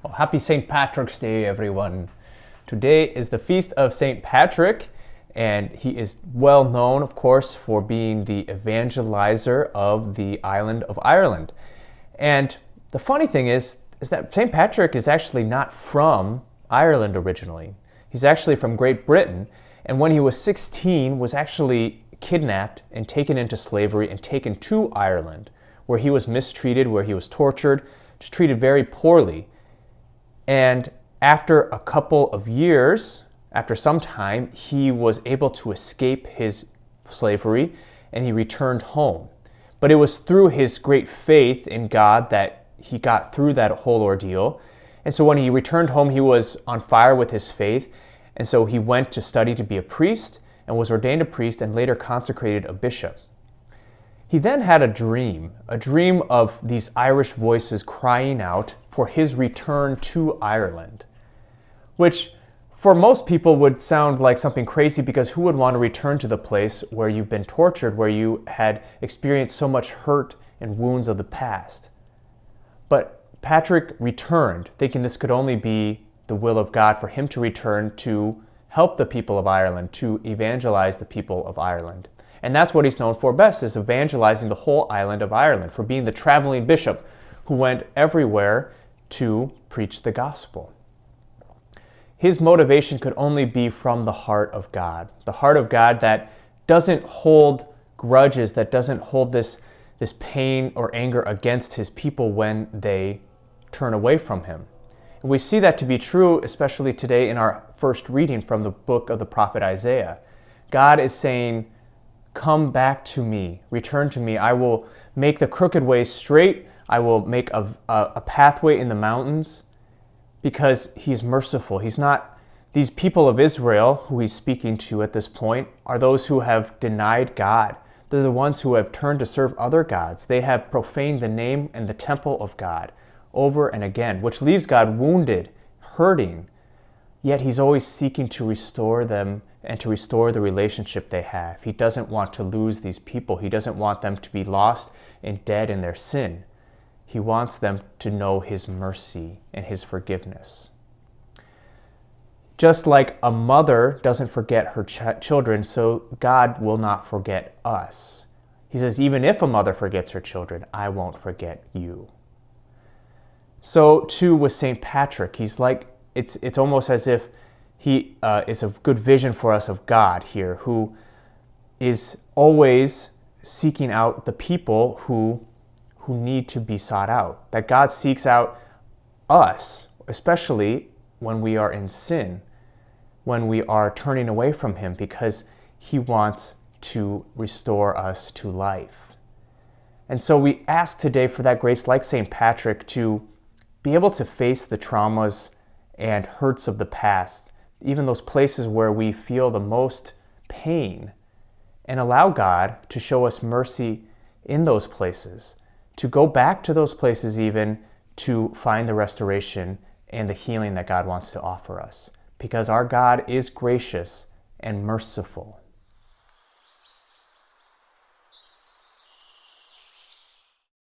Well, happy St. Patrick's Day, everyone. Today is the feast of St. Patrick, and he is well known, of course, for being the evangelizer of the island of Ireland. And the funny thing is that St. Patrick is actually not from Ireland originally. He's actually from Great Britain, and when he was 16, was actually kidnapped and taken into slavery and taken to Ireland, where he was mistreated, where he was tortured, just treated very poorly. And after a couple of years, after some time, he was able to escape his slavery and he returned home. But it was through his great faith in God that he got through that whole ordeal. And so when he returned home, he was on fire with his faith. And so he went to study to be a priest and was ordained a priest and later consecrated a bishop. He then had a dream of these Irish voices crying out for his return to Ireland, which for most people would sound like something crazy, because who would want to return to the place where you've been tortured, where you had experienced so much hurt and wounds of the past? But Patrick returned, thinking this could only be the will of God for him to return to help the people of Ireland, to evangelize the people of Ireland. And that's what he's known for best, is evangelizing the whole island of Ireland, for being the traveling bishop who went everywhere to preach the gospel. His motivation could only be from the heart of God that doesn't hold grudges, that doesn't hold this pain or anger against his people when they turn away from him. And we see that to be true, especially today in our first reading from the book of the prophet Isaiah. God is saying, "Come back to me, return to me. I will make the crooked way straight. I will make a pathway in the mountains," because he's merciful. He's not, these people of Israel who he's speaking to at this point are those who have denied God. They're the ones who have turned to serve other gods. They have profaned the name and the temple of God over and again, which leaves God wounded, hurting. Yet he's always seeking to restore them and to restore the relationship they have. He doesn't want to lose these people. He doesn't want them to be lost and dead in their sin. He wants them to know his mercy and his forgiveness. Just like a mother doesn't forget her children, so God will not forget us. He says, even if a mother forgets her children, I won't forget you. So too with St. Patrick, he's like, it's almost as if he is a good vision for us of God here, who is always seeking out the people who need to be sought out. That God seeks out us, especially when we are in sin, when we are turning away from him, because he wants to restore us to life. And so we ask today for that grace, like St. Patrick, to be able to face the traumas and hurts of the past, even those places where we feel the most pain, and allow God to show us mercy in those places, to go back to those places even to find the restoration and the healing that God wants to offer us, because our God is gracious and merciful.